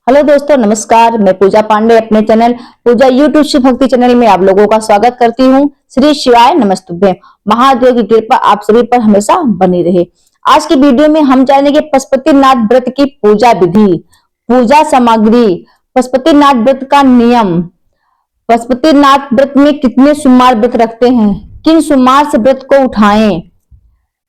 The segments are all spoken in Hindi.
हेलो दोस्तों, नमस्कार। मैं पूजा पांडे अपने चैनल पूजा यूट्यूब शिव भक्ति चैनल में आप लोगों का स्वागत करती हूँ। श्री शिवाय नमस्तुभ्यं। महादेव की कृपा आप सभी पर हमेशा बनी रहे। आज की वीडियो में हम जानेंगे पशुपतिनाथ व्रत की पूजा विधि, पूजा सामग्री, पशुपतिनाथ व्रत का नियम, पशुपतिनाथ व्रत में कितने सोमवार व्रत रखते हैं, किन सोमवार से व्रत को उठाएं,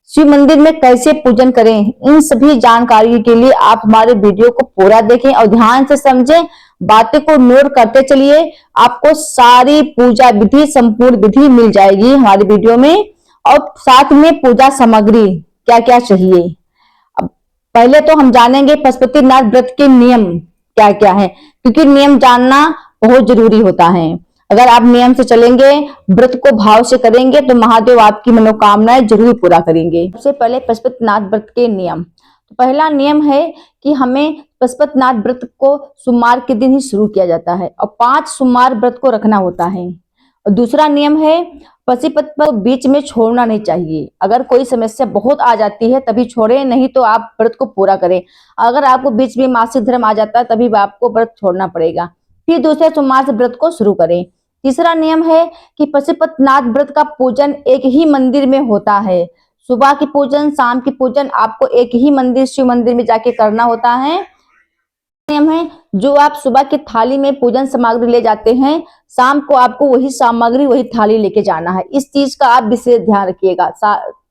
शिव मंदिर में कैसे पूजन करें। इन सभी जानकारी के लिए आप हमारे वीडियो को पूरा देखें और ध्यान से समझें, बातें को नोट करते चलिए। आपको सारी पूजा विधि, संपूर्ण विधि मिल जाएगी हमारी वीडियो में। और साथ में पूजा सामग्री क्या क्या चाहिए। अब पहले तो हम जानेंगे पशुपतिनाथ व्रत के नियम क्या क्या है, क्योंकि नियम जानना बहुत जरूरी होता है। अगर आप नियम से चलेंगे, व्रत को भाव से करेंगे तो महादेव आपकी मनोकामनाएं जरूर पूरा करेंगे। सबसे पहले पशुपतिनाथ व्रत के नियम। तो पहला नियम है कि हमें पशुपतिनाथ व्रत को सोमवार के दिन ही शुरू किया जाता है और 5 सोमवार व्रत को रखना होता है। और दूसरा नियम है, पशुपति को बीच में छोड़ना नहीं चाहिए। अगर कोई समस्या बहुत आ जाती है तभी छोड़े, नहीं तो आप व्रत को पूरा करें। अगर आपको बीच में मासिक धर्म आ जाता है तभी आपको व्रत छोड़ना पड़ेगा। फिर दूसरे सोमवार से व्रत को शुरू करें। तीसरा नियम है कि पशुपतिनाथ व्रत का पूजन एक ही मंदिर में होता है। सुबह की पूजन, शाम की पूजन आपको एक ही मंदिर, शिव मंदिर में जाके करना होता है। नियम है, जो आप सुबह की थाली में पूजन सामग्री ले जाते हैं, शाम को आपको वही सामग्री, वही थाली लेके जाना है। इस चीज का आप विशेष ध्यान रखिएगा।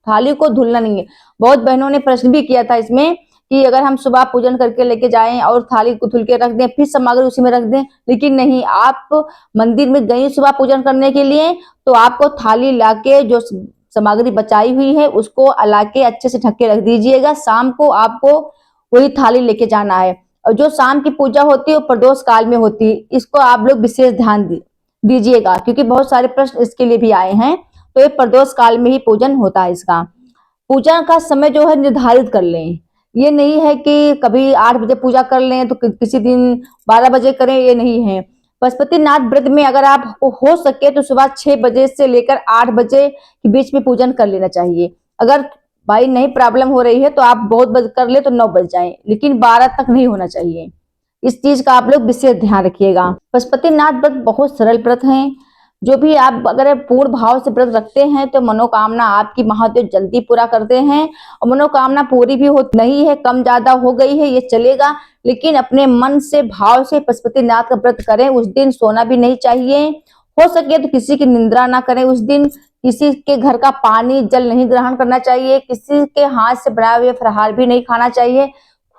थाली को धुलना नहीं है। बहुत बहनों ने प्रश्न भी किया था इसमें कि अगर हम सुबह पूजन करके लेके जाएं और थाली को धुल के रख दें, फिर सामग्री उसी में रख दें, लेकिन नहीं। आप मंदिर में गई सुबह पूजन करने के लिए तो आपको थाली लाके जो सामग्री बचाई हुई है उसको अला के अच्छे से ढक के रख दीजिएगा। शाम को आपको वही थाली लेके जाना है। और जो शाम की पूजा होती है वो प्रदोष काल में होती है। इसको आप लोग विशेष ध्यान दीजिएगा, क्योंकि बहुत सारे प्रश्न इसके लिए भी आए हैं। तो ये प्रदोष काल में ही पूजन होता है। इसका पूजा का समय जो है निर्धारित कर लें। ये नहीं है कि कभी 8 बजे पूजा कर लें तो किसी दिन 12 बजे करें, ये नहीं है। पशुपतिनाथ व्रत में अगर आप हो सके तो सुबह 6 बजे से लेकर 8 बजे के बीच में पूजन कर लेना चाहिए। अगर भाई नहीं प्रॉब्लम हो रही है तो आप बहुत बज कर ले तो 9 बज जाए, लेकिन 12 तक नहीं होना चाहिए। इस चीज का आप लोग विशेष ध्यान रखिएगा। पशुपतिनाथ व्रत बहुत सरल व्रत है। जो भी आप अगर पूर्ण भाव से व्रत रखते हैं तो मनोकामना आपकी महादेव जल्दी पूरा करते हैं। और मनोकामना पूरी भी हो नहीं है, कम ज्यादा हो गई है ये चलेगा, लेकिन अपने मन से भाव से पशुपतिनाथ का व्रत करें। उस दिन सोना भी नहीं चाहिए। हो सके तो किसी की निंद्रा ना करें उस दिन। किसी के घर का पानी जल नहीं ग्रहण करना चाहिए। किसी के हाथ से बनाए हुए फलाहार भी नहीं खाना चाहिए।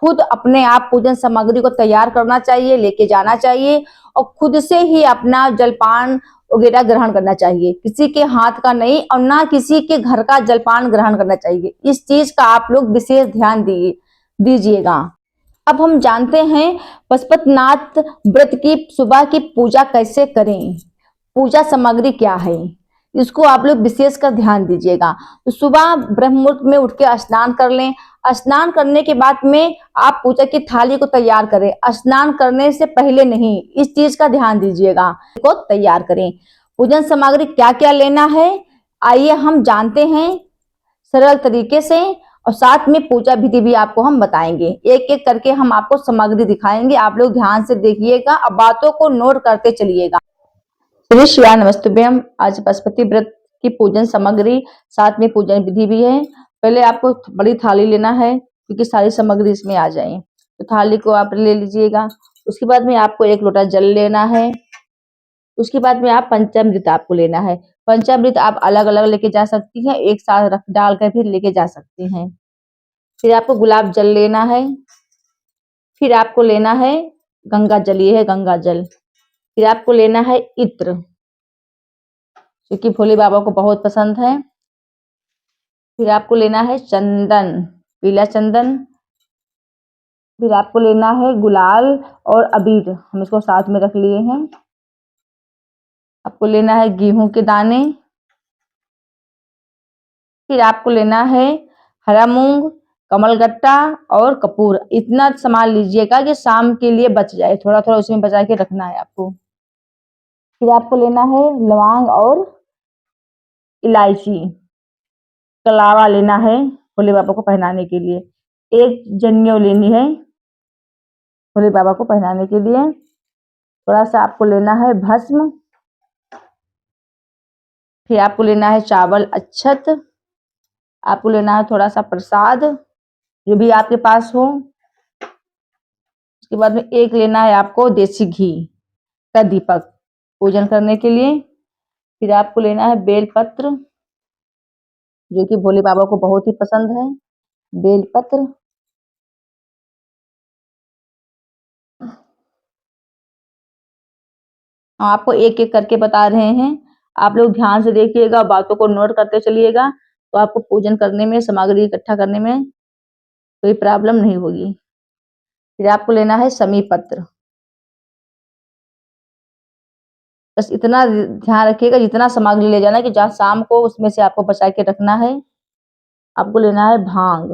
खुद अपने आप पूजन सामग्री को तैयार करना चाहिए, लेके जाना चाहिए और खुद से ही अपना जलपान वगैरह ग्रहण करना चाहिए। किसी के हाथ का नहीं और ना किसी के घर का जलपान ग्रहण करना चाहिए। इस चीज का आप लोग विशेष ध्यान दीजिएगा। अब हम जानते हैं पशुपतिनाथ व्रत की सुबह की पूजा कैसे करें, पूजा सामग्री क्या है, इसको आप लोग विशेष कर ध्यान दीजिएगा। तो सुबह ब्रह्म मुहूर्त में उठ के स्नान कर लें। स्नान करने के बाद में आप पूजा की थाली को तैयार करें। स्नान करने से पहले नहीं, इस चीज का ध्यान दीजिएगा। को तैयार करें। पूजन सामग्री क्या क्या लेना है आइए हम जानते हैं सरल तरीके से, और साथ में पूजा विधि भी आपको हम बताएंगे। एक एक करके हम आपको सामग्री दिखाएंगे, आप लोग ध्यान से देखिएगा और बातों को नोट करते चलिएगा। श्री शिवाय नमस्तुभ्यम। आज पशुपति व्रत की पूजन सामग्री, साथ में पूजन विधि भी है। पहले आपको बड़ी थाली लेना है क्योंकि सारी सामग्री इसमें आ जाए। तो थाली को आप ले लीजिएगा। उसके बाद में आपको 1 लोटा जल लेना है। उसके बाद में आप पंचामृत आपको लेना है। पंचामृत आप अलग अलग लेके जा सकती हैं, एक साथ रख डाल कर भी लेके जा सकती हैं। फिर आपको गुलाब जल लेना है। फिर आपको लेना है गंगा जल, ये है गंगा जल। फिर आपको लेना है इत्र, क्योंकि भोले बाबा को बहुत पसंद है। फिर आपको लेना है चंदन, पीला चंदन। फिर आपको लेना है गुलाल और अबीर, हम इसको साथ में रख लिए हैं। आपको लेना है गेहूं के दाने। फिर आपको लेना है हरा मूंग, कमलगट्टा और कपूर। इतना सामान लीजिएगा कि शाम के लिए बच जाए, थोड़ा थोड़ा उसमें बचा के रखना है आपको। फिर आपको लेना है लौंग और इलायची, कलावा लेना है भोले बाबा को पहनाने के लिए। एक जनेऊ लेनी है। भोले बाबा को पहनाने के लिए थोड़ा सा आपको लेना है भस्म, फिर आपको लेना है चावल अक्षत, आपको लेना है थोड़ा सा प्रसाद जो भी आपके पास हो। उसके बाद में एक लेना है आपको देसी घी का दीपक पूजन करने के लिए। फिर आपको लेना है बेलपत्र जो कि भोले बाबा को बहुत ही पसंद है, बेलपत्र। आपको एक एक करके बता रहे हैं, आप लोग ध्यान से देखिएगा, बातों को नोट करते चलिएगा, तो आपको पूजन करने में, सामग्री इकट्ठा करने में कोई प्रॉब्लम नहीं होगी। फिर आपको लेना है समी पत्र, बस इतना ध्यान रखिएगा जितना सामग्री ले जाना कि जहाँ शाम को उसमें से आपको बचा के रखना है। आपको लेना है भांग,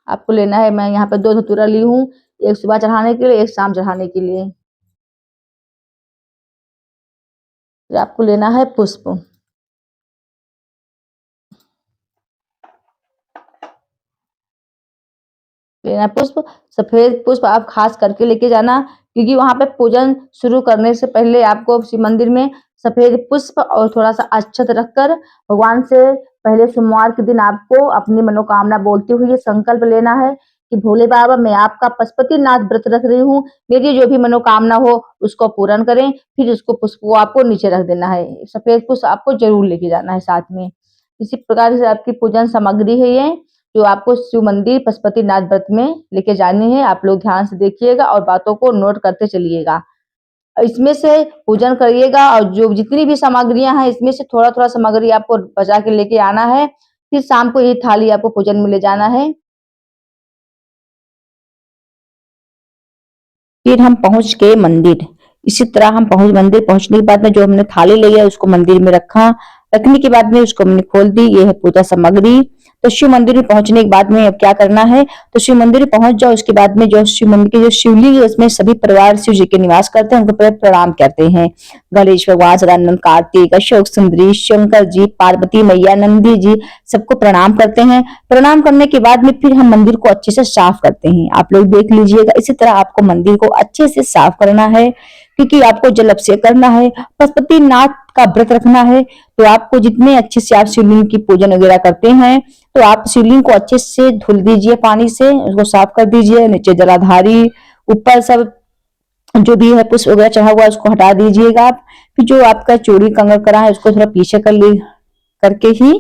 आपको लेना है, मैं यहाँ पे 2 धतूरा ली हूँ, एक सुबह चढ़ाने के लिए, एक शाम चढ़ाने के लिए। फिर आपको लेना है पुष्प, लेना पुष्प, सफेद पुष्प आप खास करके लेके जाना, क्योंकि वहां पे पूजन शुरू करने से पहले आपको शिव मंदिर में सफेद पुष्प और थोड़ा सा अक्षत रखकर भगवान से पहले सोमवार के दिन आपको अपनी मनोकामना बोलते हुए ये संकल्प लेना है कि भोले बाबा मैं आपका पशुपतिनाथ व्रत रख रही हूँ, मेरी जो भी मनोकामना हो उसको पूर्ण करें। फिर उसको पुष्प को आपको नीचे रख देना है, सफेद पुष्प आपको जरूर लेके जाना है साथ में। इसी प्रकार से आपकी पूजन सामग्री है ये, जो आपको शिव मंदिर पशुपतिनाथ व्रत में लेके जानी है। आप लोग ध्यान से देखिएगा और बातों को नोट करते चलिएगा, इसमें से पूजन करिएगा। और जो जितनी भी सामग्रियां हैं इसमें से थोड़ा थोड़ा सामग्री आपको बचा के लेके आना है, फिर शाम को ये थाली आपको पूजन में ले जाना है। फिर हम पहुंच गए मंदिर। इसी तरह हम मंदिर पहुंचने के बाद में जो हमने थाली ली है उसको मंदिर में रखा, रखने के बाद में उसको हमने खोल दी, ये है पूजा सामग्री। तो शिव मंदिर में पहुंचने के बाद में अब क्या करना है, तो शिव मंदिर में पहुंच जाओ। उसके बाद में जो शिव मंदिर की जो शिवलिंग है उसमें सभी परिवार शिव जी के निवास करते हैं, उनको प्रणाम करते हैं। गणेश भगवान, सदानंद, कार्तिक, अशोक सुंदरी, शंकर जी, पार्वती मैया, नंदी जी, सबको प्रणाम करते हैं। प्रणाम करने के बाद में फिर हम मंदिर को अच्छे से साफ करते हैं। आप लोग देख लीजिएगा, इसी तरह आपको मंदिर को अच्छे से साफ करना है, क्योंकि आपको जल अभिषेक करना है, पशुपतिनाथ का व्रत रखना है। तो आपको जितने अच्छे से आप शिवलिंग की पूजन वगैरह करते हैं, तो आप शिवलिंग को अच्छे से धुल दीजिए, पानी से उसको साफ कर दीजिए। नीचे जलाधारी, ऊपर सब जो भी है पुष्प वगैरह चढ़ा हुआ है उसको हटा दीजिएगा आप। फिर जो आपका चूड़ी कंगन करा है उसको थोड़ा पीछे करके ही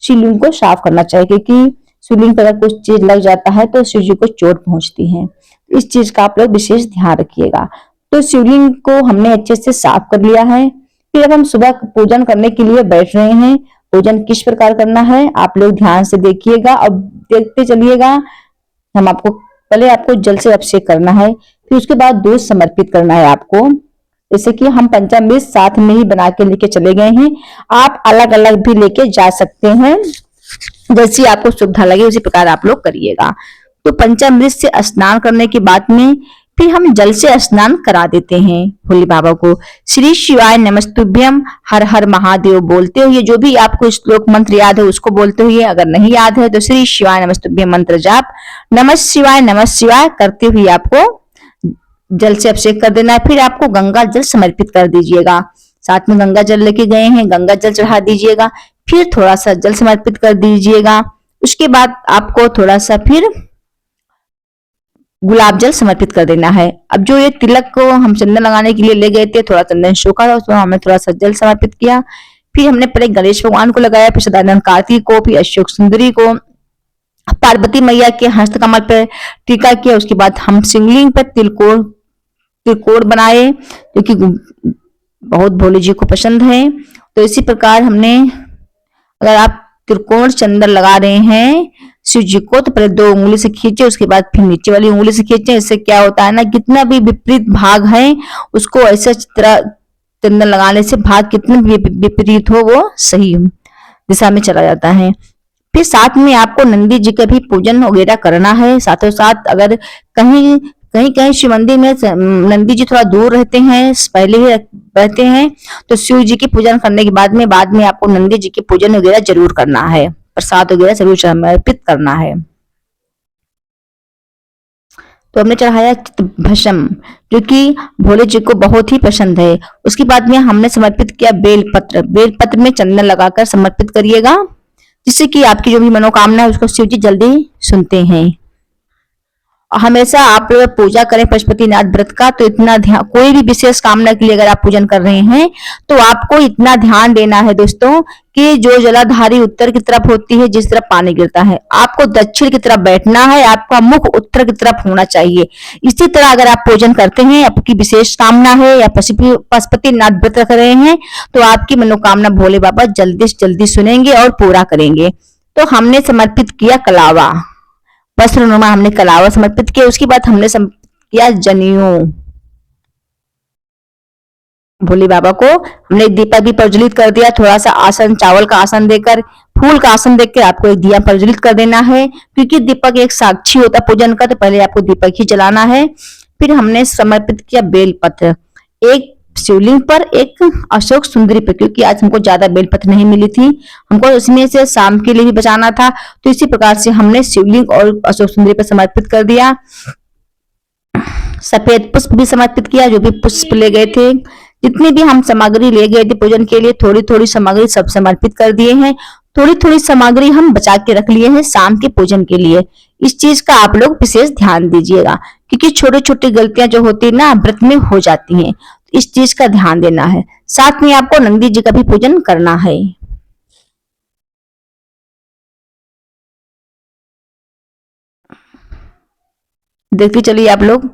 शिवलिंग को साफ करना चाहिए, क्योंकि शिवलिंग पर अगर कुछ चीज लग जाता है तो शिव जी को चोट पहुंचती है। इस चीज का आप लोग विशेष ध्यान रखिएगा। तो शिवलिंग को हमने अच्छे से साफ कर लिया है। फिर अब हम सुबह पूजन करने के लिए बैठ रहे हैं। पूजन किस प्रकार करना है आप लोग ध्यान से देखिएगा और देखते चलिएगा। हम आपको पहले आपको जल से अभिषेक करना है, फिर उसके बाद दूध समर्पित करना है आपको। जैसे कि हम पंचामृत साथ में ही बना के लेके चले गए हैं, आप अलग अलग भी लेके जा सकते हैं, जैसी आपको सुविधा लगे उसी प्रकार आप लोग करिएगा। तो पंचामृत से स्नान करने के बाद में फिर हम जल से स्नान करा देते हैं भोले बाबा को। श्री शिवाय नमस्तुभ्यम, हर हर महादेव बोलते हुए, जो भी आपको श्लोक मंत्र याद है उसको बोलते हुए, अगर नहीं याद है तो श्री शिवाय नमस्तुभ्यम मंत्र जाप नमः शिवाय करते हुए आपको जल से अभिषेक कर देना है। फिर आपको गंगा जल समर्पित कर दीजिएगा, साथ में गंगा जल लेके गए हैं, गंगा जल चढ़ा दीजिएगा। फिर थोड़ा सा जल समर्पित कर दीजिएगा। उसके बाद आपको थोड़ा सा फिर गुलाब जल समर्पित कर देना है। अब जो ये तिलक को हम चंदन लगाने के लिए ले गए थे, थोड़ा चंदन सूखा था, उसमें हमने थोड़ा सा जल समर्पित किया। फिर हमने पहले गणेश भगवान को लगाया, फिर सदानंद कार्तिक को, फिर अशोक सुंदरी को, पार्वती मैया के हस्तकमल पर टीका किया। उसके बाद हम शिवलिंग पर तिलकोर बनाए, क्योंकि बहुत भोले जी को पसंद है। तो इसी प्रकार हमने, अगर आप त्रिकोण चंदन लगा रहे हैं शिव जी को, तो पहले 2 उंगली से खींचे, उसके बाद फिर नीचे वाली उंगली से खींचे। इससे क्या होता है ना, कितना भी विपरीत भाग है उसको ऐसे तरह चंदन लगाने से भाग कितने भी विपरीत हो वो सही दिशा में चला जाता है। फिर साथ में आपको नंदी जी का भी पूजन वगैरह करना है। साथों साथ अगर कहीं कहीं कहीं शिव मंदिर में नंदी जी थोड़ा दूर रहते हैं, पहले ही रहते हैं, तो शिव जी की पूजन करने के बाद में आपको नंदी जी की पूजन वगैरह जरूर करना है, प्रसाद वगैरह जरूर समर्पित करना है। तो हमने चढ़ाया भस्म, जो कि भोले जी को बहुत ही पसंद है। उसके बाद में हमने समर्पित किया बेलपत्र। बेलपत्र में चंदन लगाकर समर्पित करिएगा, जिससे कि आपकी जो भी मनोकामना है उसको शिव जी जल्दी सुनते हैं। हमेशा आप लोग पूजा करें पशुपतिनाथ व्रत का, तो इतना ध्यान, कोई भी विशेष कामना के लिए अगर आप पूजन कर रहे हैं तो आपको इतना ध्यान देना है दोस्तों कि जो जलाधारी उत्तर की तरफ होती है, जिस तरफ पानी गिरता है, आपको दक्षिण की तरफ बैठना है, आपका मुख उत्तर की तरफ होना चाहिए। इसी तरह अगर आप पूजन करते हैं, आपकी विशेष कामना है या पशुपतिनाथ व्रत कर रहे हैं, तो आपकी मनोकामना भोले बाबा जल्दी से जल्दी सुनेंगे और पूरा करेंगे। तो हमने समर्पित किया कलावा, वस्त्रनुमा हमने कलावा समर्पित किया। उसके बाद हमने किया जनेऊ। भोले बाबा को हमने दीपक भी प्रज्वलित कर दिया, थोड़ा सा आसन, चावल का आसन देकर, फूल का आसन देकर आपको एक दिया प्रज्वलित कर देना है, क्योंकि दीपक एक साक्षी होता है पूजन का, तो पहले आपको दीपक ही जलाना है। फिर हमने समर्पित किया बेलपत्र, एक शिवलिंग पर, एक अशोक सुंदरी पर, क्योंकि आज हमको ज्यादा बेलपत्र नहीं मिली थी, हमको उसमें से शाम के लिए भी बचाना था, तो इसी प्रकार से हमने शिवलिंग और अशोक सुंदरी पर समर्पित कर दिया। सफेद पुष्प भी समर्पित किया, जो भी पुष्प ले गए थे, जितनी भी हम सामग्री ले गए थे पूजन के लिए, थोड़ी थोड़ी सामग्री सब समर्पित कर दिए हैं। थोड़ी थोड़ी सामग्री हम बचा के रख लिए हैं शाम के पूजन के लिए। इस चीज का आप लोग विशेष ध्यान दीजिएगा, क्योंकि छोटी छोटी गलतियां जो होती है ना व्रत में हो जाती हैं, इस चीज का ध्यान देना है। साथ में आपको नंदी जी का भी पूजन करना है। देखते चलिए आप लोग,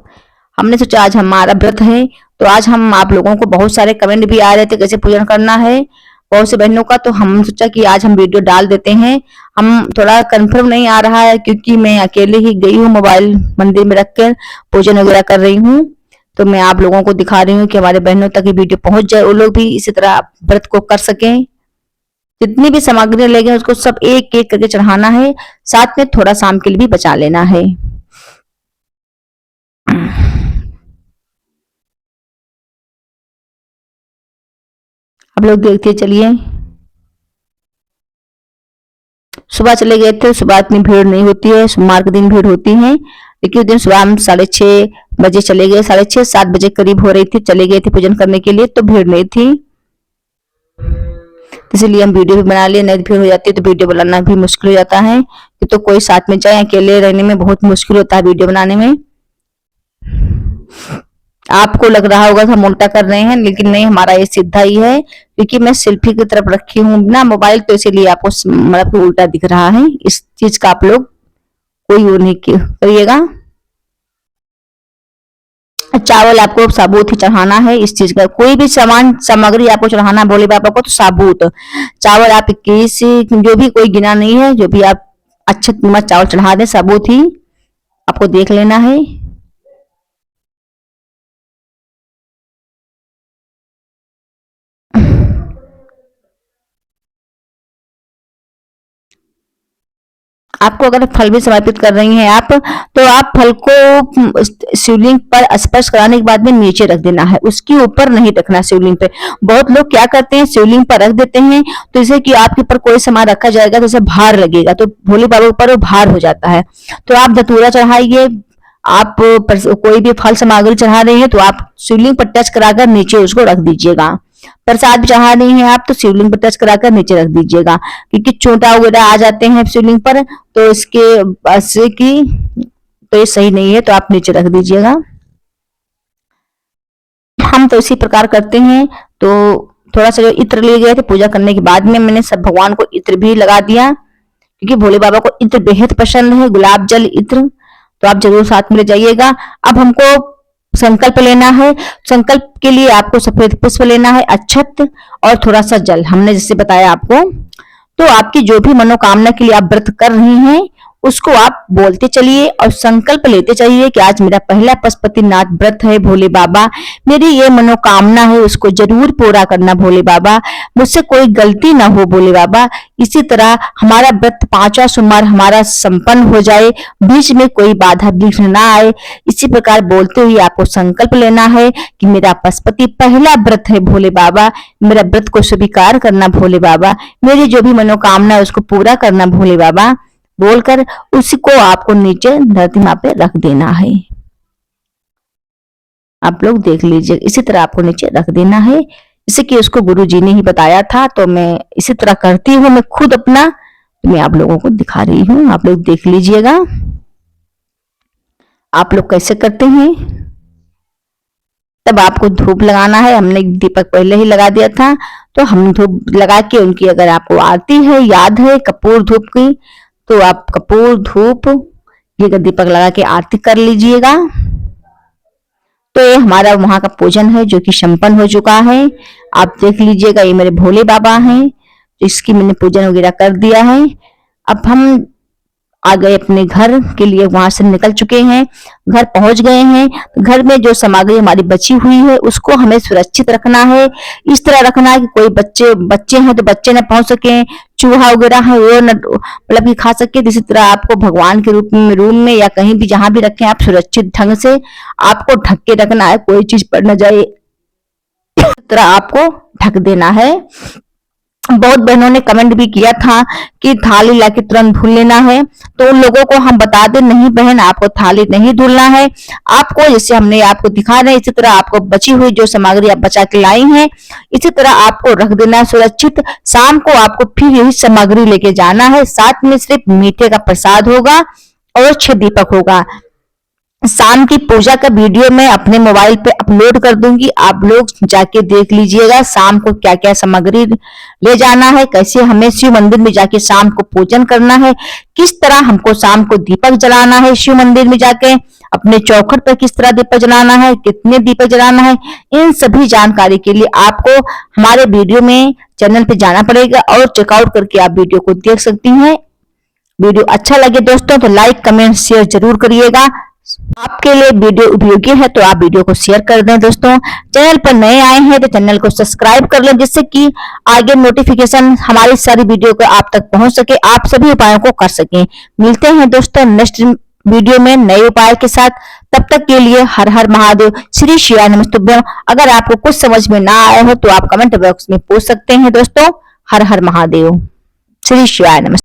हमने सोचा आज हमारा व्रत है, तो आज हम आप लोगों को बहुत सारे कमेंट भी आ रहे थे कैसे पूजन करना है बहुत से बहनों का, तो हम सोचा कि आज हम वीडियो डाल देते हैं। हम थोड़ा कंफर्म नहीं आ रहा है, क्योंकि मैं अकेले ही गई हूँ, मोबाइल मंदिर में रखकर पूजन वगैरह कर रही हूँ, तो मैं आप लोगों को दिखा रही हूँ कि हमारे बहनों तक ये वीडियो पहुंच जाए, वो लोग भी इसी तरह व्रत को कर सकें। जितनी भी सामग्री ले गए उसको सब एक एक करके चढ़ाना है, साथ में थोड़ा शाम के लिए भी बचा लेना है। आप लोग देखते चलिए, सुबह चले गए थे, सुबह इतनी भीड़ नहीं होती है, सोमवार के दिन भीड़ होती है, लेकिन उस दिन सुबह हम 6:30 बजे चले गए, 6:30-7 बजे करीब हो रही थी, चले गए थे पूजन करने के लिए, तो भीड़ नहीं थी, इसीलिए हम वीडियो भी बना लिए। नहीं भीड़ हो जाती है तो वीडियो बनाना भी मुश्किल हो जाता है, कि तो कोई साथ में जाए, अकेले रहने में बहुत मुश्किल होता है वीडियो बनाने में। आपको लग रहा होगा हम उल्टा कर रहे हैं, लेकिन नहीं, हमारा ये सीधा ही है, क्योंकि मैं सेल्फी की तरफ रखी हूँ ना मोबाइल, तो इसीलिए आपको मतलब उल्टा दिख रहा है। इस चीज का आप लोग कोई वो नहीं करिएगा। चावल आपको साबुत ही चढ़ाना है, इस चीज का कोई भी सामान सामग्री आपको चढ़ाना भोले बाबा को तो साबुत चावल, आप 21 जो भी कोई गिना नहीं है, जो भी आप अच्छे कीमत चावल चढ़ा दें, साबुत ही आपको देख लेना है। आपको अगर फल भी समर्पित कर रही हैं आप, तो आप फल को शिवलिंग पर स्पर्श कराने के बाद में नीचे रख देना है, उसके ऊपर नहीं रखना शिवलिंग पे। बहुत लोग क्या करते हैं, शिवलिंग पर रख देते हैं, तो इसे कि आपके ऊपर कोई सामान रखा जाएगा तो उसे भार लगेगा, तो भोले बाबा ऊपर वो भार हो जाता है। तो आप धतूरा चढ़ाइए, आप कोई भी फल सामग्री चढ़ा रही है तो आप शिवलिंग पर टच कराकर नीचे उसको रख दीजिएगा। प्रसाद भी चढ़ा रही हैं आप, तो शिवलिंग पर टच कराकर नीचे रख दीजिएगा, क्योंकि चोटा वगैरह आ जाते हैं शिवलिंग पर, तो इसके से की तो ये सही नहीं है, तो आप नीचे रख दीजिएगा। हम तो इसी प्रकार करते हैं। तो थोड़ा सा जो इत्र ले गए थे पूजा करने के बाद में, मैंने सब भगवान को इत्र भी लगा दिया, क्योंकि भोले बाबा को इत्र बेहद पसंद है, गुलाब जल इत्र, तो आप जरूर साथ में ले जाइएगा। अब हमको संकल्प लेना है, संकल्प के लिए आपको सफेद पुष्प लेना है, अक्षत और थोड़ा सा जल, हमने जैसे बताया आपको। तो आपकी जो भी मनोकामना के लिए आप व्रत कर रही हैं, उसको आप बोलते चलिए और संकल्प लेते चलिए कि आज मेरा पहला पशुपतिनाथ व्रत है भोले बाबा, मेरी ये मनोकामना है उसको जरूर पूरा करना भोले बाबा, मुझसे कोई गलती ना हो भोले बाबा। इसी तरह हमारा व्रत 5वां सोमवार हमारा संपन्न हो जाए, बीच में कोई बाधा विघ्न ना आए। इसी प्रकार बोलते हुए आपको संकल्प लेना है कि मेरा पशुपति पहला व्रत है भोले बाबा, मेरा व्रत को स्वीकार करना भोले बाबा, मेरी जो भी मनोकामना है उसको पूरा करना भोले बाबा, बोलकर उसी को आपको नीचे धरती माँ पे रख देना है। आप लोग देख लीजिए, इसी तरह आपको नीचे रख देना है। जैसे कि उसको गुरु जी ने ही बताया था, तो मैं इसी तरह करती हूँ, मैं खुद अपना मैं आप लोगों को दिखा रही हूँ, आप लोग देख लीजिएगा आप लोग कैसे करते हैं। तब आपको धूप लगाना है, हमने दीपक पहले ही लगा दिया था, तो हम धूप लगा के उनकी अगर आपको आरती है याद है कपूर धूप की, तो आप कपूर धूप ये दीपक लगा के आरती कर लीजिएगा। तो ये हमारा वहां का पूजन है जो कि संपन्न हो चुका है। आप देख लीजिएगा, ये मेरे भोले बाबा हैं, इसकी मैंने पूजन वगैरह कर दिया है। अब हम आ गए अपने घर के लिए, वहां से निकल चुके हैं, घर पहुंच गए हैं। घर में जो सामग्री हमारी बची हुई है उसको हमें सुरक्षित रखना है, इस तरह रखना है कि कोई बच्चे हैं तो बच्चे न पहुंच सके, चूहा वगैरह है वो न मतलब कि खा सके। इसी तरह आपको भगवान के रूम में या कहीं भी जहां भी रखें आप सुरक्षित ढंग से आपको ढक के रखना है, कोई चीज पड़ न जाए, इस तरह आपको ढक देना है। बहुत बहनों ने कमेंट भी किया था कि थाली लाके तुरंत धुल लेना है, तो उन लोगों को हम बता दें नहीं बहन, आपको थाली नहीं धुलना है। आपको जैसे हमने आपको दिखा रहे हैं इसी तरह आपको बची हुई जो सामग्री आप बचा के लाई हैं इसी तरह आपको रख देना है सुरक्षित। शाम को आपको फिर यही सामग्री लेके जाना है, साथ में सिर्फ मीठे का प्रसाद होगा और 6 दीपक होगा। शाम की पूजा का वीडियो मैं अपने मोबाइल पे अपलोड कर दूंगी, आप लोग जाके देख लीजिएगा शाम को क्या क्या सामग्री ले जाना है, कैसे हमें शिव मंदिर में जाके शाम को पूजन करना है, किस तरह हमको शाम को दीपक जलाना है शिव मंदिर में जाके, अपने चौखट पर किस तरह दीपक जलाना है, कितने दीपक जलाना है, इन सभी जानकारी के लिए आपको हमारे वीडियो में चैनल पे जाना पड़ेगा और चेकआउट करके आप वीडियो को देख सकती हैं। वीडियो अच्छा लगे दोस्तों तो लाइक कमेंट शेयर जरूर करिएगा। आपके लिए वीडियो उपयोगी है तो आप वीडियो को शेयर कर दें। दोस्तों चैनल पर नए आए हैं तो चैनल को सब्सक्राइब कर लें, जिससे कि आगे नोटिफिकेशन हमारी सारी वीडियो को आप तक पहुंच सके, आप सभी उपायों को कर सकें। मिलते हैं दोस्तों नेक्स्ट वीडियो में नए उपाय के साथ, तब तक के लिए हर हर महादेव, श्री शिवाय नमस्तुभ्यम। अगर आपको कुछ समझ में ना आया हो तो आप कमेंट बॉक्स में पूछ सकते हैं दोस्तों। हर हर महादेव, श्री शिवाय नमस्तुभ्यम।